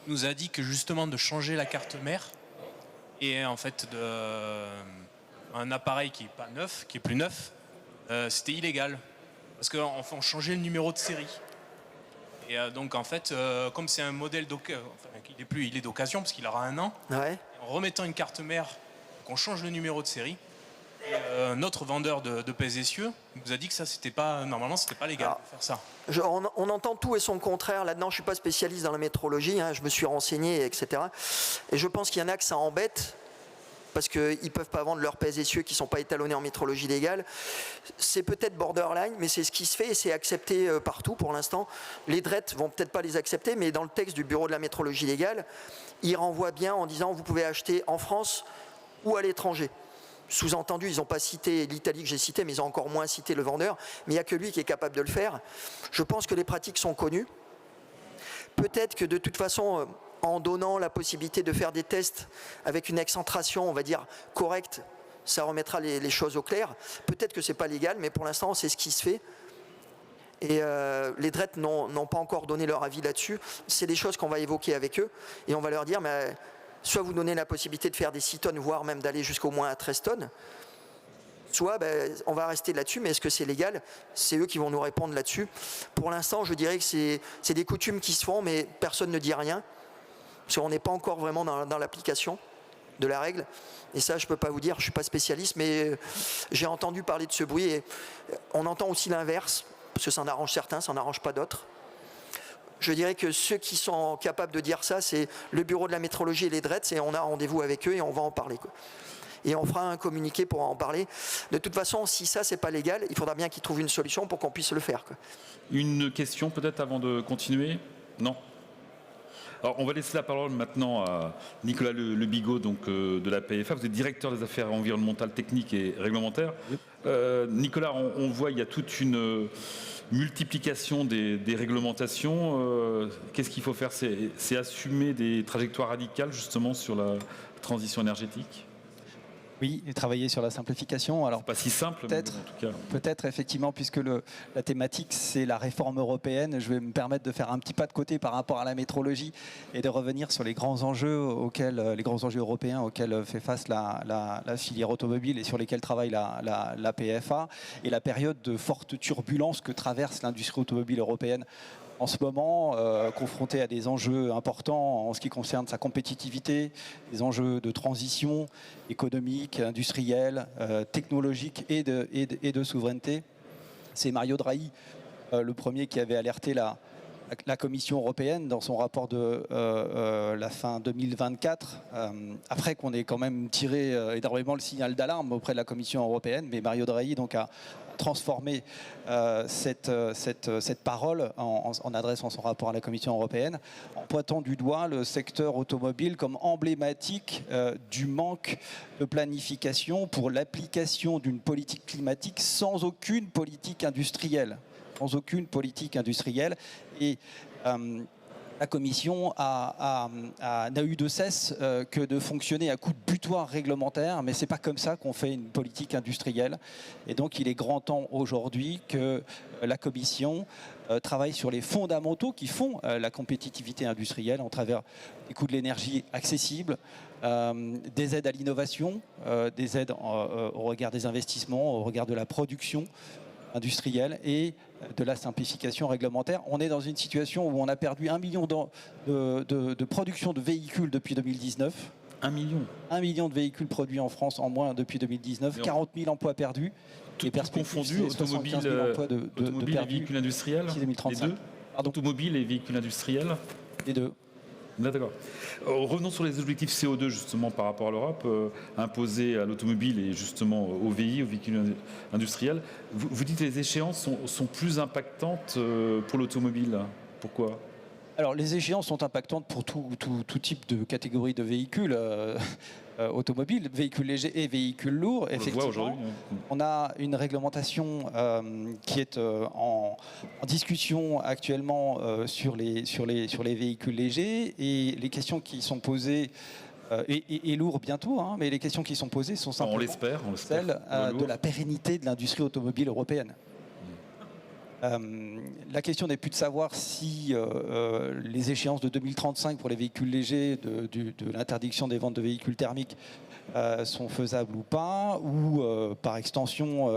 Il nous a dit que justement de changer la carte mère et en fait un appareil qui n'est pas neuf, qui est plus neuf, c'était illégal. Parce qu'on changeait le numéro de série. Et donc en fait, comme c'est un modèle il est d'occasion parce qu'il aura 1 an, Ouais. en remettant une carte mère, qu'on change le numéro de série, notre vendeur de pèse essieux nous a dit que ça normalement c'était pas légal de faire ça. On entend tout et son contraire là-dedans. Je suis pas spécialiste dans la métrologie, je me suis renseigné, etc. Et je pense qu'il y en a que ça embête, parce qu'ils ne peuvent pas vendre leurs pèse essieux qui ne sont pas étalonnés en métrologie légale. C'est peut-être borderline, mais c'est ce qui se fait et c'est accepté partout pour l'instant. Les DRET ne vont peut-être pas les accepter, mais dans le texte du bureau de la métrologie légale, ils renvoient bien en disant vous pouvez acheter en France ou à l'étranger. Sous-entendu, ils n'ont pas cité l'Italie que j'ai cité, mais ils ont encore moins cité le vendeur. Mais il n'y a que lui qui est capable de le faire. Je pense que les pratiques sont connues. Peut-être que de toute façon, en donnant la possibilité de faire des tests avec une excentration, on va dire, correcte, ça remettra les choses au clair. Peut-être que ce n'est pas légal, mais pour l'instant, c'est ce qui se fait. Et les DRET n'ont pas encore donné leur avis là-dessus. C'est des choses qu'on va évoquer avec eux. Et on va leur dire, mais, soit vous donnez la possibilité de faire des 6 tonnes, voire même d'aller jusqu'au moins à 13 tonnes. Soit on va rester là-dessus, mais est-ce que c'est légal? C'est eux qui vont nous répondre là-dessus. Pour l'instant, je dirais que c'est des coutumes qui se font, mais personne ne dit rien. Parce qu'on n'est pas encore vraiment dans l'application de la règle. Et ça, je ne peux pas vous dire, je ne suis pas spécialiste, mais j'ai entendu parler de ce bruit. Et on entend aussi l'inverse, parce que ça en arrange certains, ça n'en arrange pas d'autres. Je dirais que ceux qui sont capables de dire ça, c'est le bureau de la métrologie et les DRET, et on a rendez-vous avec eux et on va en parler, quoi. Et on fera un communiqué pour en parler. De toute façon, si ça, c'est pas légal, il faudra bien qu'ils trouvent une solution pour qu'on puisse le faire, quoi. Une question peut-être avant de continuer? Non? Alors, on va laisser la parole maintenant à Nicolas Le Bigot, donc, de la PFA. Vous êtes directeur des affaires environnementales, techniques et réglementaires. Oui. Nicolas, on voit il y a toute une multiplication des réglementations. Qu'est-ce qu'il faut faire? C'est assumer des trajectoires radicales justement sur la transition énergétique? Oui, et travailler sur la simplification. Alors, pas si simple, peut-être, mais en tout cas. Peut-être effectivement, puisque la thématique c'est la réforme européenne, je vais me permettre de faire un petit pas de côté par rapport à la métrologie et de revenir sur les grands enjeux européens auxquels fait face la filière automobile et sur lesquels travaille la PFA, et la période de forte turbulence que traverse l'industrie automobile européenne en ce moment, confronté à des enjeux importants en ce qui concerne sa compétitivité, des enjeux de transition économique, industrielle, technologique et de souveraineté. C'est Mario Draghi, le premier, qui avait alerté la Commission européenne dans son rapport de la fin 2024, après qu'on ait quand même tiré énormément le signal d'alarme auprès de la Commission européenne. Mais Mario Draghi donc a transformer cette parole en adressant son rapport à la Commission européenne, en pointant du doigt le secteur automobile comme emblématique du manque de planification pour l'application d'une politique climatique sans aucune politique industrielle. Et la Commission n'a eu de cesse que de fonctionner à coup de butoir réglementaire, mais ce n'est pas comme ça qu'on fait une politique industrielle. Et donc il est grand temps aujourd'hui que la Commission travaille sur les fondamentaux qui font la compétitivité industrielle en travers des coûts de l'énergie accessibles, des aides à l'innovation, des aides au regard des investissements, au regard de la production industrielle et de la simplification réglementaire. On est dans une situation où on a perdu 1 million de production de véhicules depuis 2019. 1 million 1 million de véhicules produits en France en moins depuis 2019. 40 000 emplois perdus. Tout confondu, automobile et véhicules industriels? Les deux? Automobile et véhicules industriels? Les deux. D'accord. Revenons sur les objectifs CO2 justement par rapport à l'Europe, imposés à l'automobile et justement aux véhicules industriels. Vous dites que les échéances sont plus impactantes pour l'automobile. Pourquoi? Alors les échéances sont impactantes pour tout type de catégorie de véhicules automobiles, véhicules légers et véhicules lourds. Effectivement, on a une réglementation qui est en discussion actuellement sur les véhicules légers, et les questions qui sont posées et lourds bientôt, hein, mais les questions qui sont posées sont simplement celles de la pérennité de l'industrie automobile européenne. La question n'est plus de savoir si les échéances de 2035 pour les véhicules légers, de l'interdiction des ventes de véhicules thermiques sont faisables ou pas, ou par extension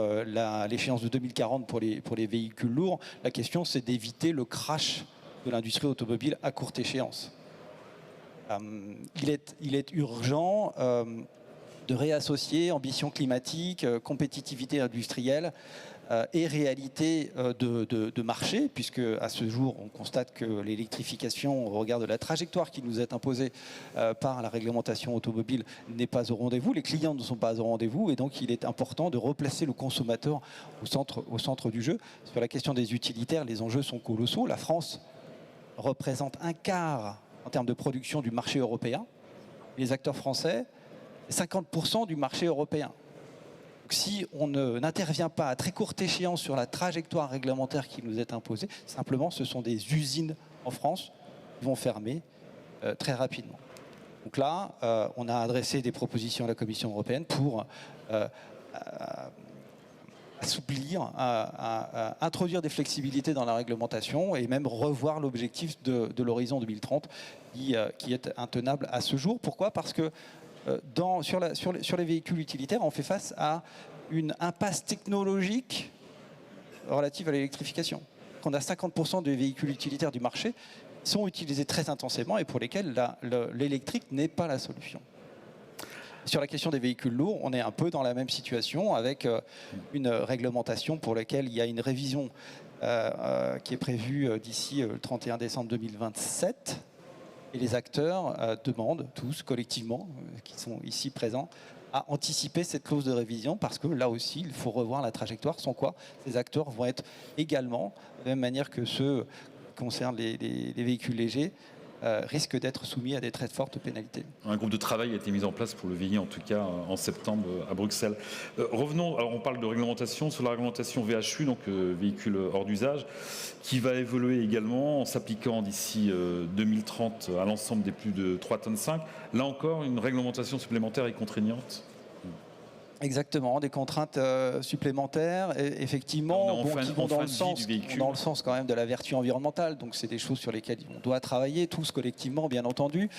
l'échéance de 2040 pour les véhicules lourds. La question, c'est d'éviter le crash de l'industrie automobile à courte échéance. Il est urgent de réassocier ambition climatique, compétitivité industrielle et réalité de marché, puisque à ce jour, on constate que l'électrification, au regard de la trajectoire qui nous est imposée par la réglementation automobile, n'est pas au rendez-vous. Les clients ne sont pas au rendez-vous, et donc il est important de replacer le consommateur au centre du jeu. Sur la question des utilitaires, les enjeux sont colossaux. La France représente un quart en termes de production du marché européen. Les acteurs français, 50% du marché européen. Si on n'intervient pas à très courte échéance sur la trajectoire réglementaire qui nous est imposée, simplement ce sont des usines en France qui vont fermer très rapidement. Donc là, on a adressé des propositions à la Commission européenne pour assouplir, introduire des flexibilités dans la réglementation et même revoir l'objectif de l'horizon 2030 qui est intenable à ce jour. Pourquoi? Parce que sur les véhicules utilitaires, on fait face à une impasse technologique relative à l'électrification. On a 50% des véhicules utilitaires du marché qui sont utilisés très intensément et pour lesquels l'électrique n'est pas la solution. Sur la question des véhicules lourds, on est un peu dans la même situation avec une réglementation pour laquelle il y a une révision qui est prévue d'ici le 31 décembre 2027. Et les acteurs demandent tous collectivement, qui sont ici présents, à anticiper cette clause de révision parce que là aussi, il faut revoir la trajectoire, sans quoi ces acteurs vont être également, de la même manière que ceux qui concernent les véhicules légers, risquent d'être soumis à des très fortes pénalités. Un groupe de travail a été mis en place pour le VI, en tout cas en septembre à Bruxelles. Revenons, alors on parle de réglementation, sur la réglementation VHU, donc véhicule hors d'usage, qui va évoluer également en s'appliquant d'ici 2030 à l'ensemble des plus de 3,5 tonnes. Là encore, une réglementation supplémentaire et contraignante. Exactement, des contraintes supplémentaires, et effectivement, qui vont dans le sens quand même de la vertu environnementale. Donc c'est des choses sur lesquelles on doit travailler tous collectivement, bien entendu,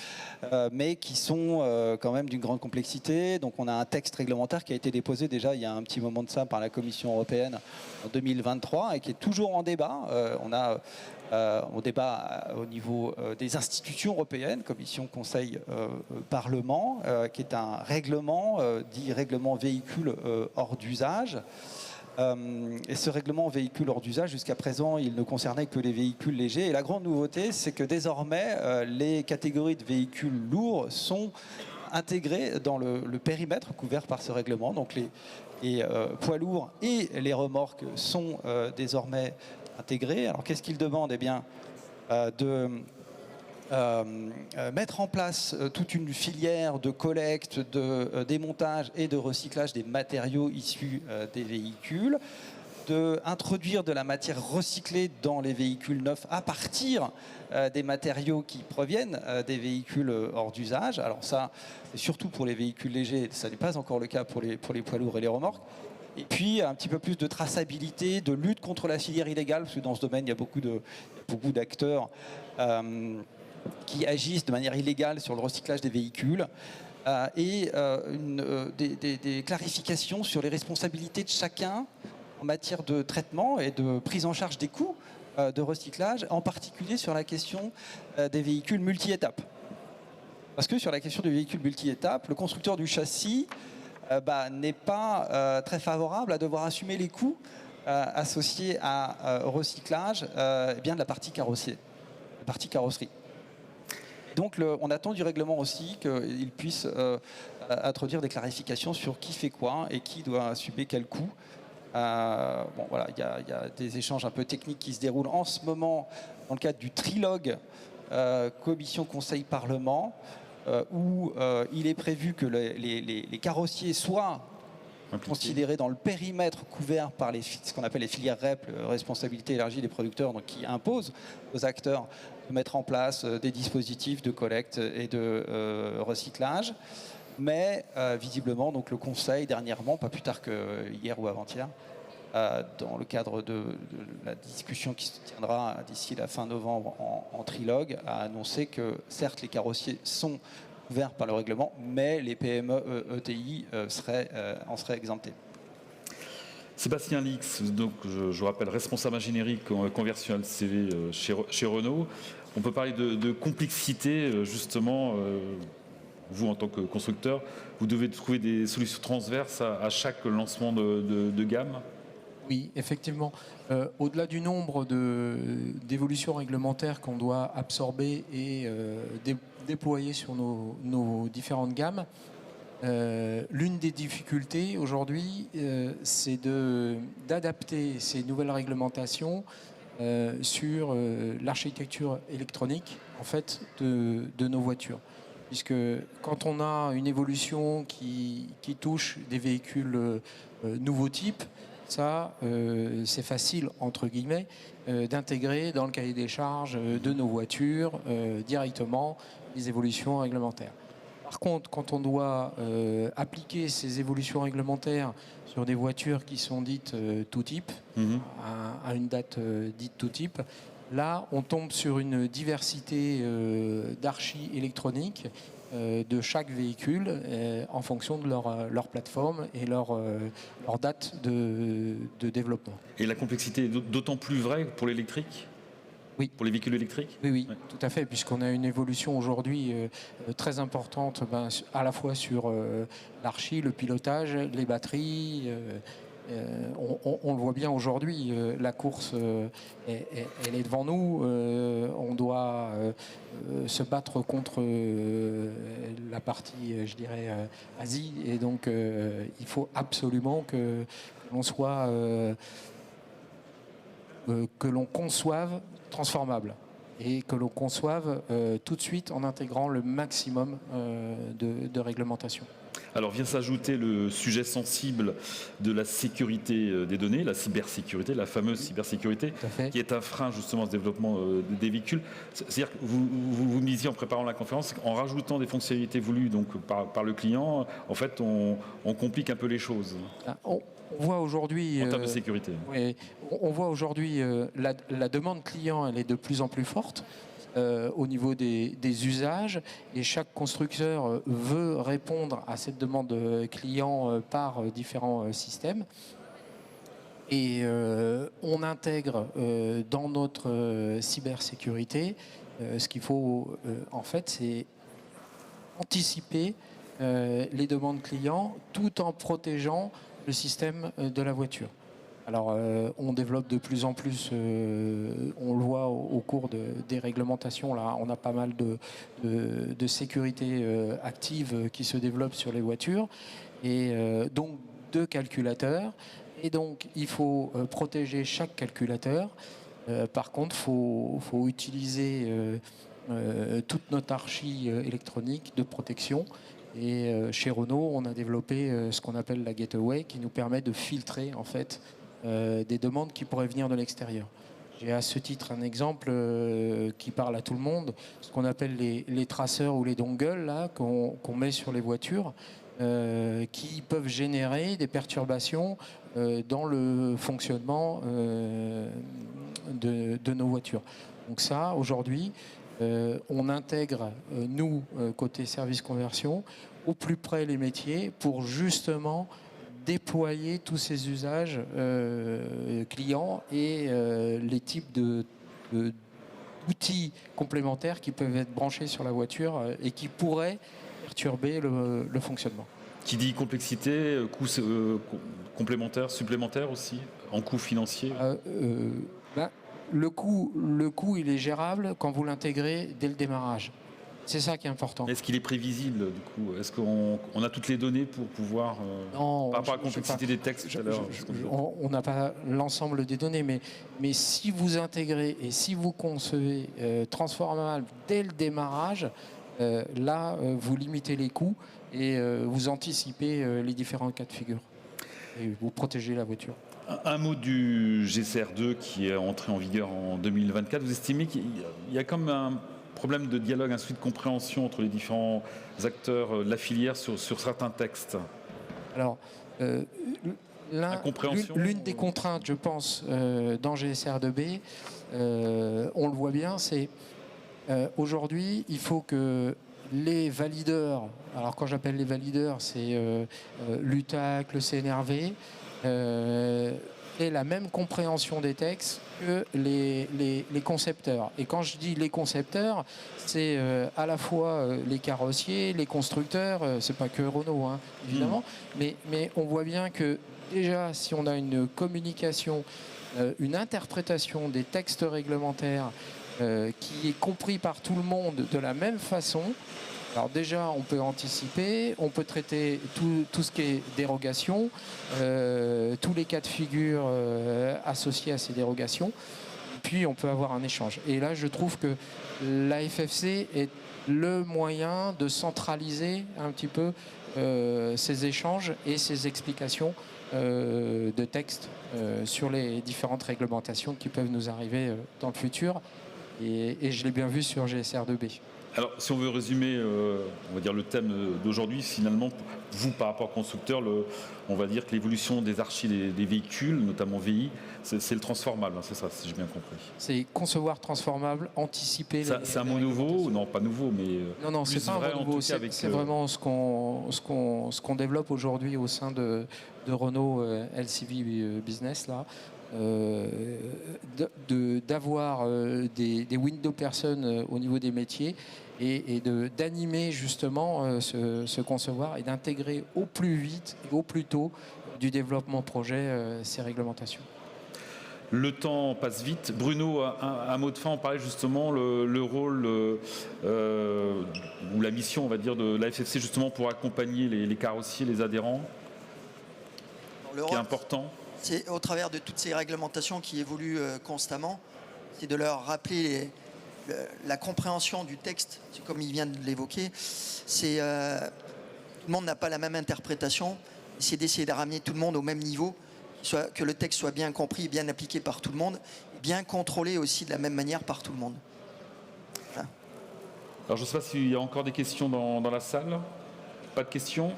mais qui sont quand même d'une grande complexité. Donc on a un texte réglementaire qui a été déposé déjà il y a un petit moment de ça par la Commission européenne en 2023 et qui est toujours en débat. On débat au niveau des institutions européennes, Commission, Conseil, Parlement, qui est un règlement, dit règlement véhicule hors d'usage. Et ce règlement véhicule hors d'usage, jusqu'à présent, il ne concernait que les véhicules légers. Et la grande nouveauté, c'est que désormais, les catégories de véhicules lourds sont intégrées dans le périmètre couvert par ce règlement. Donc les poids lourds et les remorques sont désormais intégrés. Alors qu'est-ce qu'il demande? Eh bien, de mettre en place toute une filière de collecte, de démontage et de recyclage des matériaux issus des véhicules, d'introduire de la matière recyclée dans les véhicules neufs à partir des matériaux qui proviennent des véhicules hors d'usage. Alors ça, c'est surtout pour les véhicules légers, ça n'est pas encore le cas pour les poids lourds et les remorques. Et puis un petit peu plus de traçabilité, de lutte contre la filière illégale, parce que dans ce domaine, il y a beaucoup d'acteurs qui agissent de manière illégale sur le recyclage des véhicules, et des clarifications sur les responsabilités de chacun en matière de traitement et de prise en charge des coûts de recyclage, en particulier sur la question des véhicules multi-étapes. Parce que sur la question des véhicules multi-étapes, le constructeur du châssis n'est pas très favorable à devoir assumer les coûts associés au recyclage de la partie carrosserie. Donc on attend du règlement aussi qu'il puisse introduire des clarifications sur qui fait quoi et qui doit assumer quel coût. Il y a des échanges un peu techniques qui se déroulent en ce moment dans le cadre du trilogue Commission, Conseil, Parlement, où il est prévu que les carrossiers soient considérés dans le périmètre couvert par ce qu'on appelle les filières REP, responsabilité élargie des producteurs, donc qui imposent aux acteurs de mettre en place des dispositifs de collecte et de recyclage. Mais visiblement, donc, le Conseil, dernièrement, pas plus tard que hier ou avant-hier, dans le cadre de la discussion qui se tiendra d'ici la fin novembre en trilogue, a annoncé que certes les carrossiers sont couverts par le règlement, mais les PME ETI en seraient exemptés. Sébastien Lix, donc je rappelle responsable ingénierie conversion LCV chez Renault. On peut parler de complexité justement. Vous, en tant que constructeur, vous devez trouver des solutions transverses à chaque lancement de gamme. Oui, effectivement. Au-delà du nombre d'évolutions réglementaires qu'on doit absorber et déployer sur nos différentes gammes, l'une des difficultés aujourd'hui, c'est d'adapter ces nouvelles réglementations sur l'architecture électronique en fait, de nos voitures. Puisque quand on a une évolution qui touche des véhicules nouveaux types, ça, c'est facile, entre guillemets, d'intégrer dans le cahier des charges de nos voitures directement les évolutions réglementaires. Par contre, quand on doit appliquer ces évolutions réglementaires sur des voitures qui sont dites tout type, à une date dite tout type, là, on tombe sur une diversité d'archi électroniques de chaque véhicule en fonction de leur plateforme et leur date de développement. Et la complexité est d'autant plus vraie pour l'électrique ? Oui. Pour les véhicules électriques ? Oui, tout à fait, puisqu'on a une évolution aujourd'hui très importante à la fois sur l'archi, le pilotage, les batteries. On le voit bien aujourd'hui, la course, elle est devant nous. On doit se battre contre la partie, je dirais, Asie. Et donc, il faut absolument que l'on soit, que l'on conçoive transformable. et que l'on conçoive tout de suite en intégrant le maximum de réglementation. Alors vient s'ajouter le sujet sensible de la sécurité des données, la cybersécurité, la fameuse cybersécurité, Tout à fait. qui est un frein justement au développement des véhicules. C'est-à-dire que vous me disiez en préparant la conférence, en rajoutant des fonctionnalités voulues donc, par le client, en fait on complique un peu les choses On voit aujourd'hui, en termes de sécurité. oui, on voit aujourd'hui la demande client, elle est de plus en plus forte. Au niveau des usages, et chaque constructeur veut répondre à cette demande client par différents systèmes. Et on intègre dans notre cybersécurité, ce qu'il faut en fait, c'est anticiper les demandes clients tout en protégeant le système de la voiture. Alors, on développe de plus en plus, on le voit au cours des réglementations, là, on a pas mal de sécurité active qui se développe sur les voitures, et donc de calculateurs, et donc il faut protéger chaque calculateur. Par contre, il faut utiliser toute notre archi électronique de protection. Et chez Renault, on a développé ce qu'on appelle la Gateway, qui nous permet de filtrer en fait des demandes qui pourraient venir de l'extérieur. J'ai à ce titre un exemple qui parle à tout le monde, ce qu'on appelle les traceurs ou les dongles là, qu'on met sur les voitures, qui peuvent générer des perturbations dans le fonctionnement de nos voitures. Donc ça, aujourd'hui, on intègre, nous, côté service conversion, au plus près les métiers pour justement déployer tous ces usages clients et les types d'outils complémentaires qui peuvent être branchés sur la voiture et qui pourraient perturber le fonctionnement. Qui dit complexité, coûts complémentaires, supplémentaires aussi, en coûts financiers le coût, il est gérable quand vous l'intégrez dès le démarrage. C'est ça qui est important. Est-ce qu'il est prévisible du coup? Est-ce qu'on a toutes les données pour pouvoir, non, par rapport à la complexité des textes tout à l'heure? On n'a pas l'ensemble des données, mais si vous intégrez et si vous concevez transformable dès le démarrage, là, vous limitez les coûts et vous anticipez les différents cas de figure. Et vous protégez la voiture. Un mot du GCR2 qui est entré en vigueur en 2024. Vous estimez qu'il y a comme un problème de dialogue, un souci de compréhension entre les différents acteurs de la filière sur certains textes? Alors, l'une des contraintes, je pense, dans GSR2B, on le voit bien, c'est aujourd'hui, il faut que les valideurs, alors quand j'appelle les valideurs, c'est l'UTAC, le CNRV, aient la même compréhension des textes que les concepteurs. Et quand je dis les concepteurs, c'est à la fois les carrossiers, les constructeurs, c'est pas que Renault, hein, évidemment, mais on voit bien que déjà, si on a une communication, une interprétation des textes réglementaires qui est compris par tout le monde de la même façon, alors déjà, on peut anticiper, on peut traiter tout ce qui est dérogation, tous les cas de figure associés à ces dérogations, puis on peut avoir un échange. Et là, je trouve que la FFC est le moyen de centraliser un petit peu ces échanges et ces explications de texte sur les différentes réglementations qui peuvent nous arriver dans le futur. Et je l'ai bien vu sur GSR2B. Alors, si on veut résumer, on va dire le thème d'aujourd'hui, finalement, vous, par rapport au constructeur, on va dire que l'évolution des archis des véhicules, notamment VI, c'est le transformable, hein, c'est ça, si j'ai bien compris. C'est concevoir transformable, anticiper. C'est un mot nouveau? Non, pas nouveau, mais non, c'est pas un mot nouveau. C'est vraiment ce qu'on développe aujourd'hui au sein de Renault LCV Business là. D'avoir des window personnes au niveau des métiers et d'animer justement ce concevoir et d'intégrer au plus vite et au plus tôt du développement projet ces réglementations. Le temps passe vite. Bruno, un mot de fin, on parlait justement le rôle ou la mission, on va dire, de la FFC justement pour accompagner les carrossiers, les adhérents, qui est important. C'est au travers de toutes ces réglementations qui évoluent constamment, c'est de leur rappeler la compréhension du texte, comme il vient de l'évoquer, c'est tout le monde n'a pas la même interprétation. C'est d'essayer de ramener tout le monde au même niveau, que le texte soit bien compris, bien appliqué par tout le monde, bien contrôlé aussi de la même manière par tout le monde. Voilà. Alors je ne sais pas s'il y a encore des questions dans la salle. Pas de questions?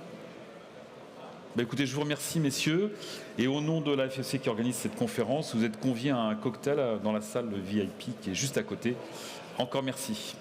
Écoutez, je vous remercie messieurs. Et au nom de la FFC qui organise cette conférence, vous êtes conviés à un cocktail dans la salle VIP qui est juste à côté. Encore merci.